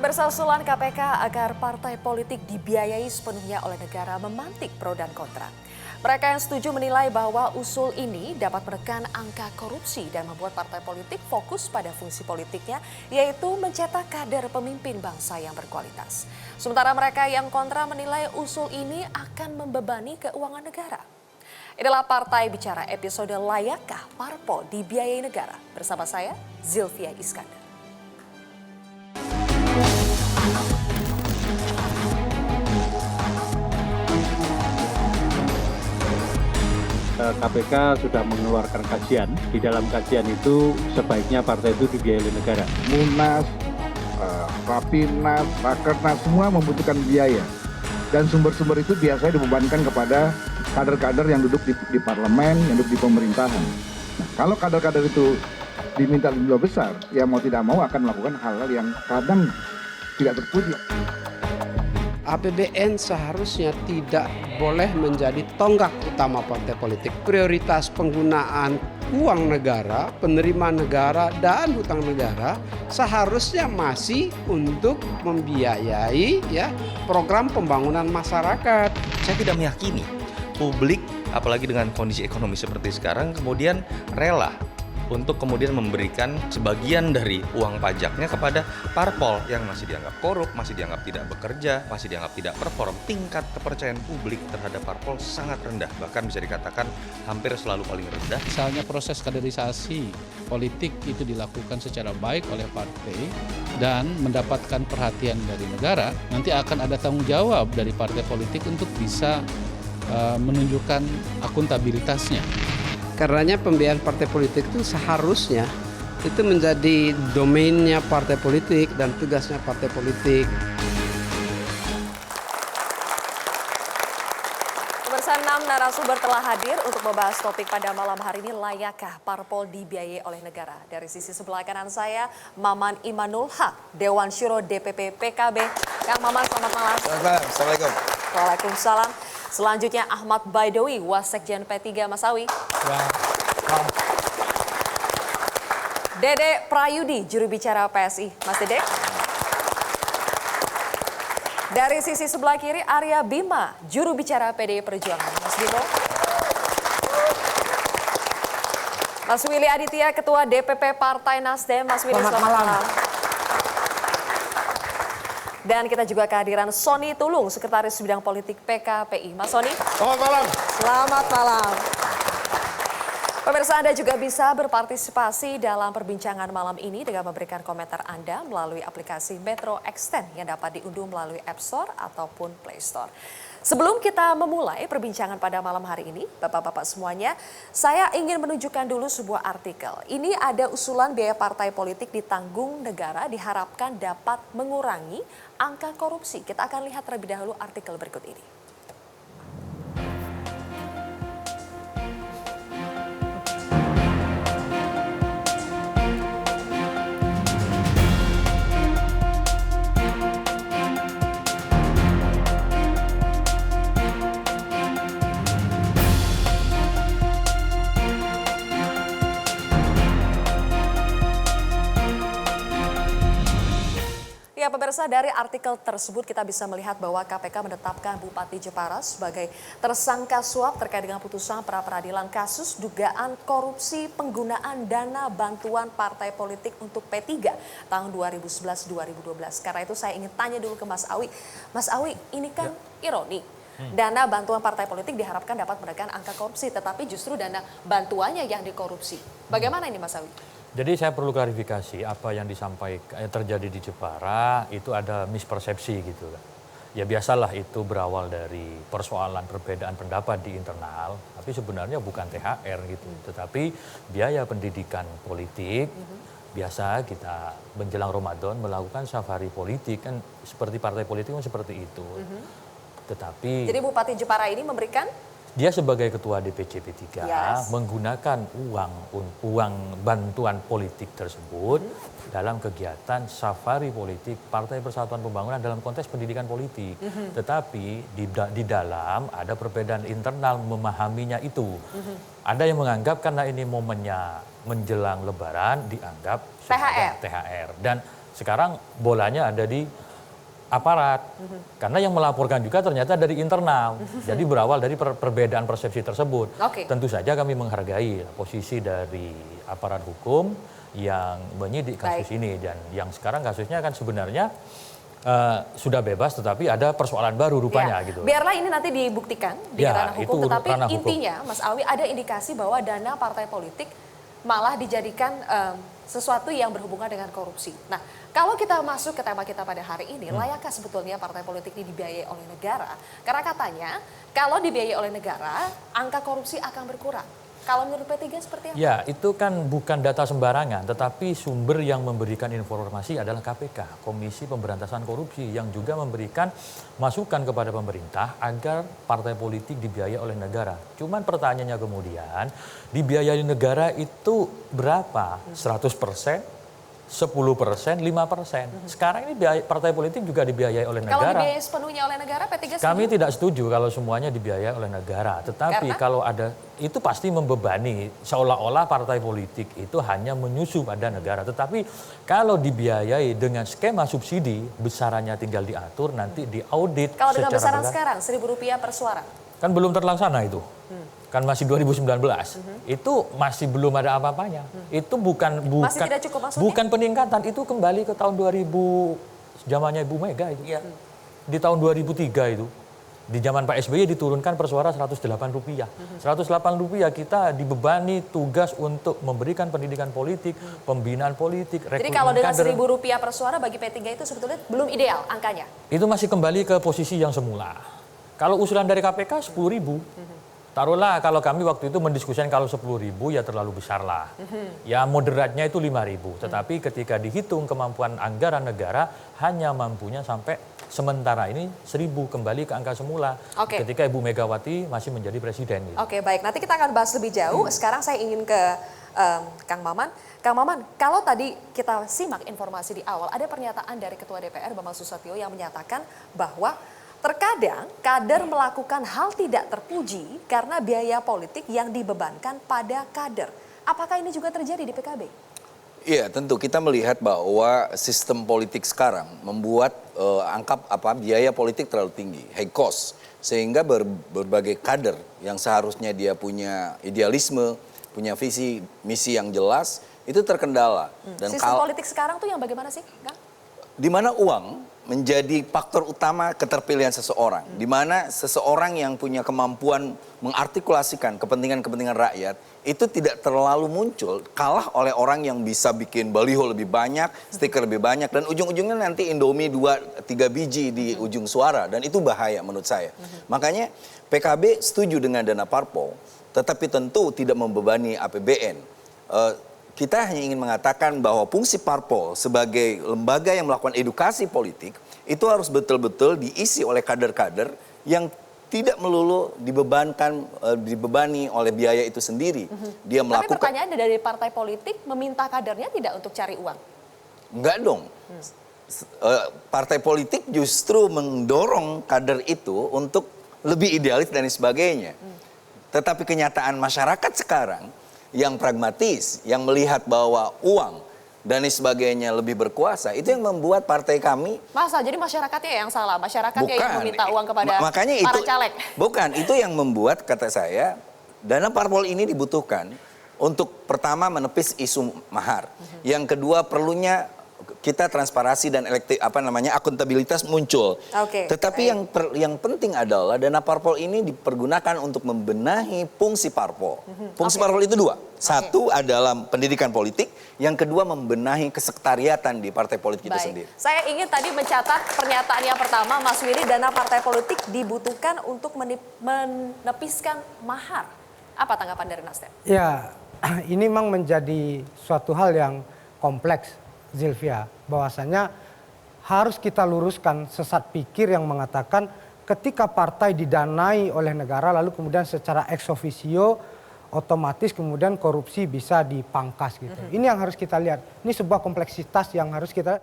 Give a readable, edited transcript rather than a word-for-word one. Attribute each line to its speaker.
Speaker 1: Pemirsa, usulan KPK agar partai politik dibiayai sepenuhnya oleh negara memantik pro dan kontra. Mereka yang setuju menilai bahwa usul ini dapat menekan angka korupsi dan membuat partai politik fokus pada fungsi politiknya, yaitu mencetak kader pemimpin bangsa yang berkualitas. Sementara mereka yang kontra menilai usul ini akan membebani keuangan negara. Inilah Partai Bicara episode Layakkah Parpol Dibiayai Negara? Bersama saya, Zilvia Iskandar.
Speaker 2: KPK sudah mengeluarkan kajian. Di dalam kajian itu sebaiknya partai itu dibiayai oleh negara.
Speaker 3: Munas, Rapimnas, Rakernas semua membutuhkan biaya. Dan sumber-sumber itu biasanya dibebankan kepada kader-kader yang duduk di parlemen, yang duduk di pemerintahan. Nah, kalau kader-kader itu diminta jumlah besar, ya mau tidak mau akan melakukan hal-hal yang kadang tidak terpuji.
Speaker 4: APBN seharusnya tidak boleh menjadi tonggak utama partai politik. Prioritas penggunaan uang negara, penerimaan negara, dan hutang negara seharusnya masih untuk membiayai program pembangunan masyarakat.
Speaker 5: Saya tidak meyakini publik, apalagi dengan kondisi ekonomi seperti sekarang, kemudian rela untuk kemudian memberikan sebagian dari uang pajaknya kepada parpol yang masih dianggap korup, masih dianggap tidak bekerja, masih dianggap tidak perform. Tingkat kepercayaan publik terhadap parpol sangat rendah, bahkan bisa dikatakan hampir selalu paling rendah.
Speaker 6: Misalnya proses kaderisasi politik itu dilakukan secara baik oleh partai dan mendapatkan perhatian dari negara, nanti akan ada tanggung jawab dari partai politik untuk bisa menunjukkan akuntabilitasnya.
Speaker 4: Karenanya pembiayaan partai politik itu seharusnya itu menjadi domainnya partai politik dan tugasnya partai politik.
Speaker 1: Pemirsa, 6 narasumber telah hadir untuk membahas topik pada malam hari ini, layakkah parpol dibiayai oleh negara. Dari sisi sebelah kanan saya, Maman Imanul Haq, Dewan Syuro DPP PKB. Kang Maman, selamat malam.
Speaker 7: Selamat malam, Assalamualaikum.
Speaker 1: Waalaikumsalam. Selanjutnya Ahmad Baidowi, Wasekjen P3, Mas Awi. Dede Prayudi, juru bicara PSI. Mas Dede. Dari sisi sebelah kiri, Arya Bima, juru bicara PDI Perjuangan. Mas Bimo. Mas Willy Aditya, Ketua DPP Partai Nasdem. Mas Willy, selamat malam. Dan kita juga kehadiran Sony Tulung, Sekretaris Bidang Politik PKPI. Mas Sony.
Speaker 7: Selamat malam.
Speaker 1: Selamat malam. Pemirsa, Anda juga bisa berpartisipasi dalam perbincangan malam ini dengan memberikan komentar Anda melalui aplikasi Metro Extend yang dapat diunduh melalui App Store ataupun Play Store. Sebelum kita memulai perbincangan pada malam hari ini, Bapak-Bapak semuanya, saya ingin menunjukkan dulu sebuah artikel. Ini ada usulan biaya partai politik ditanggung negara diharapkan dapat mengurangi angka korupsi. Kita akan lihat terlebih dahulu artikel berikut ini. Ya, pemirsa, dari artikel tersebut kita bisa melihat bahwa KPK menetapkan Bupati Jepara sebagai tersangka suap terkait dengan putusan pra-peradilan kasus dugaan korupsi penggunaan dana bantuan partai politik untuk P3 tahun 2011-2012. Karena itu saya ingin tanya dulu ke Mas Awi. Mas Awi, ini kan ironi. Dana bantuan partai politik diharapkan dapat menekan angka korupsi, tetapi justru dana bantuannya yang dikorupsi. Bagaimana ini, Mas Awi?
Speaker 8: Jadi saya perlu klarifikasi apa yang disampaikan terjadi di Jepara itu ada mispersepsi gitu. Ya biasalah itu berawal dari persoalan perbedaan pendapat di internal, tapi sebenarnya bukan THR gitu. Tetapi biaya pendidikan politik, biasa kita menjelang Ramadan melakukan safari politik kan seperti partai politik kan seperti itu. Tetapi
Speaker 1: jadi Bupati Jepara ini memberikan,
Speaker 8: dia sebagai ketua DPC P3 menggunakan uang bantuan politik tersebut dalam kegiatan safari politik Partai Persatuan Pembangunan dalam konteks pendidikan politik. Tetapi di dalam ada perbedaan internal memahaminya itu. Ada yang menganggap karena ini momennya menjelang Lebaran dianggap
Speaker 1: THR.
Speaker 8: THR. Dan sekarang bolanya ada di aparat. Karena yang melaporkan juga ternyata dari internal. Jadi berawal dari perbedaan persepsi tersebut.
Speaker 1: Oke.
Speaker 8: Tentu saja kami menghargai posisi dari aparat hukum yang menyidik kasus ini. Dan yang sekarang kasusnya kan sebenarnya sudah bebas, tetapi ada persoalan baru rupanya gitu.
Speaker 1: Biarlah ini nanti dibuktikan di
Speaker 8: Ya,
Speaker 1: ranah
Speaker 8: itu
Speaker 1: hukum, tetapi
Speaker 8: ranah hukum.
Speaker 1: intinya Mas Awi ada indikasi bahwa dana partai politik malah dijadikan sesuatu yang berhubungan dengan korupsi. Nah, kalau kita masuk ke tema kita pada hari ini, layakkah sebetulnya partai politik ini dibiayai oleh negara? Karena katanya kalau dibiayai oleh negara, angka korupsi akan berkurang. Kalau menurut P3 seperti apa?
Speaker 8: Ya, itu kan bukan data sembarangan, tetapi sumber yang memberikan informasi adalah KPK, Komisi Pemberantasan Korupsi, yang juga memberikan masukan kepada pemerintah agar partai politik dibiayai oleh negara. Cuman pertanyaannya kemudian, dibiayai negara itu berapa? 100%? 10%, 5%. Sekarang ini partai politik juga dibiayai oleh
Speaker 1: Kalau
Speaker 8: negara.
Speaker 1: dibiayai sepenuhnya oleh negara, P3
Speaker 8: Kami
Speaker 1: setuju?
Speaker 8: tidak setuju kalau semuanya dibiayai oleh negara. Tetapi kalau ada, itu pasti membebani. Seolah-olah partai politik itu hanya menyusup pada negara. Tetapi kalau dibiayai dengan skema subsidi, besarannya tinggal diatur, nanti diaudit
Speaker 1: Kalau dengan besaran
Speaker 8: berat.
Speaker 1: sekarang, Rp1.000 per suara.
Speaker 8: Kan belum terlaksana itu. Kan masih 2019. Itu masih belum ada apa-apanya. Itu bukan
Speaker 1: Masih tidak cukup maksudnya?
Speaker 8: bukan peningkatan, itu kembali ke tahun 2000 zamannya Ibu Mega itu. Di tahun 2003 itu. Di zaman Pak SBY diturunkan per suara Rp108. Rp108 kita dibebani tugas untuk memberikan pendidikan politik, pembinaan politik,
Speaker 1: Jadi
Speaker 8: rekrutmen
Speaker 1: kalau dengan
Speaker 8: kader.
Speaker 1: Rp1.000 per suara bagi P3 itu sebetulnya belum ideal angkanya.
Speaker 8: Itu masih kembali ke posisi yang semula. Kalau usulan dari KPK 10.000. Taruhlah kalau kami waktu itu mendiskusikan kalau 10.000 ya terlalu besar lah. Ya moderatnya itu 5.000. Tetapi ketika dihitung kemampuan anggaran negara hanya mampunya sampai sementara ini 1.000 kembali ke angka semula.
Speaker 1: Oke.
Speaker 8: Ketika Ibu Megawati masih menjadi presiden. Gitu.
Speaker 1: Oke, baik. Nanti kita akan bahas lebih jauh. Sekarang saya ingin ke Kang Maman. Kang Maman, kalau tadi kita simak informasi di awal, ada pernyataan dari Ketua DPR Bambang Susatyo yang menyatakan bahwa terkadang kader melakukan hal tidak terpuji karena biaya politik yang dibebankan pada kader. Apakah ini juga terjadi di PKB?
Speaker 7: Iya, tentu kita melihat bahwa sistem politik sekarang membuat biaya politik terlalu tinggi, high cost, sehingga berbagai kader yang seharusnya dia punya idealisme, punya visi misi yang jelas, itu terkendala. Dan
Speaker 1: Sistem politik sekarang tuh yang bagaimana sih, Kang?
Speaker 7: di mana uang menjadi faktor utama keterpilihan seseorang. Di mana seseorang yang punya kemampuan mengartikulasikan kepentingan-kepentingan rakyat itu tidak terlalu muncul, kalah oleh orang yang bisa bikin baliho lebih banyak, stiker lebih banyak, dan ujung-ujungnya nanti Indomie 2-3 biji di ujung suara, dan itu bahaya menurut saya. Makanya PKB setuju dengan dana parpol, tetapi tentu tidak membebani APBN. Kita hanya ingin mengatakan bahwa fungsi parpol sebagai lembaga yang melakukan edukasi politik itu harus betul-betul diisi oleh kader-kader yang tidak melulu dibebani oleh biaya itu sendiri. Dia
Speaker 1: Tapi
Speaker 7: melakukan.
Speaker 1: pertanyaannya dari partai politik meminta kadernya tidak untuk cari uang?
Speaker 7: Enggak dong. Partai politik justru mendorong kader itu untuk lebih idealis dan sebagainya. Tetapi kenyataan masyarakat sekarang yang pragmatis, yang melihat bahwa uang dan sebagainya lebih berkuasa, itu yang membuat partai kami.
Speaker 1: Masa jadi masyarakatnya yang salah, masyarakatnya yang meminta uang kepada
Speaker 7: makanya
Speaker 1: para
Speaker 7: itu,
Speaker 1: caleg.
Speaker 7: Bukan, itu yang membuat kata saya dana parpol ini dibutuhkan untuk pertama menepis isu mahar, yang kedua perlunya kita transparansi dan akuntabilitas muncul.
Speaker 1: Oke,
Speaker 7: Tetapi yang penting adalah dana parpol ini dipergunakan untuk membenahi fungsi parpol. Fungsi parpol itu dua. Satu adalah pendidikan politik, yang kedua membenahi kesektariatan di partai politik itu sendiri.
Speaker 1: Saya ingin tadi mencatat pernyataan yang pertama, Mas Willy, dana partai politik dibutuhkan untuk menepiskan mahar. Apa tanggapan dari Nasdem?
Speaker 9: Ya, ini memang menjadi suatu hal yang kompleks, Zilvia, bahwasanya harus kita luruskan sesat pikir yang mengatakan ketika partai didanai oleh negara lalu kemudian secara ex officio otomatis kemudian korupsi bisa dipangkas gitu. Ini yang harus kita lihat. Ini sebuah kompleksitas yang harus kita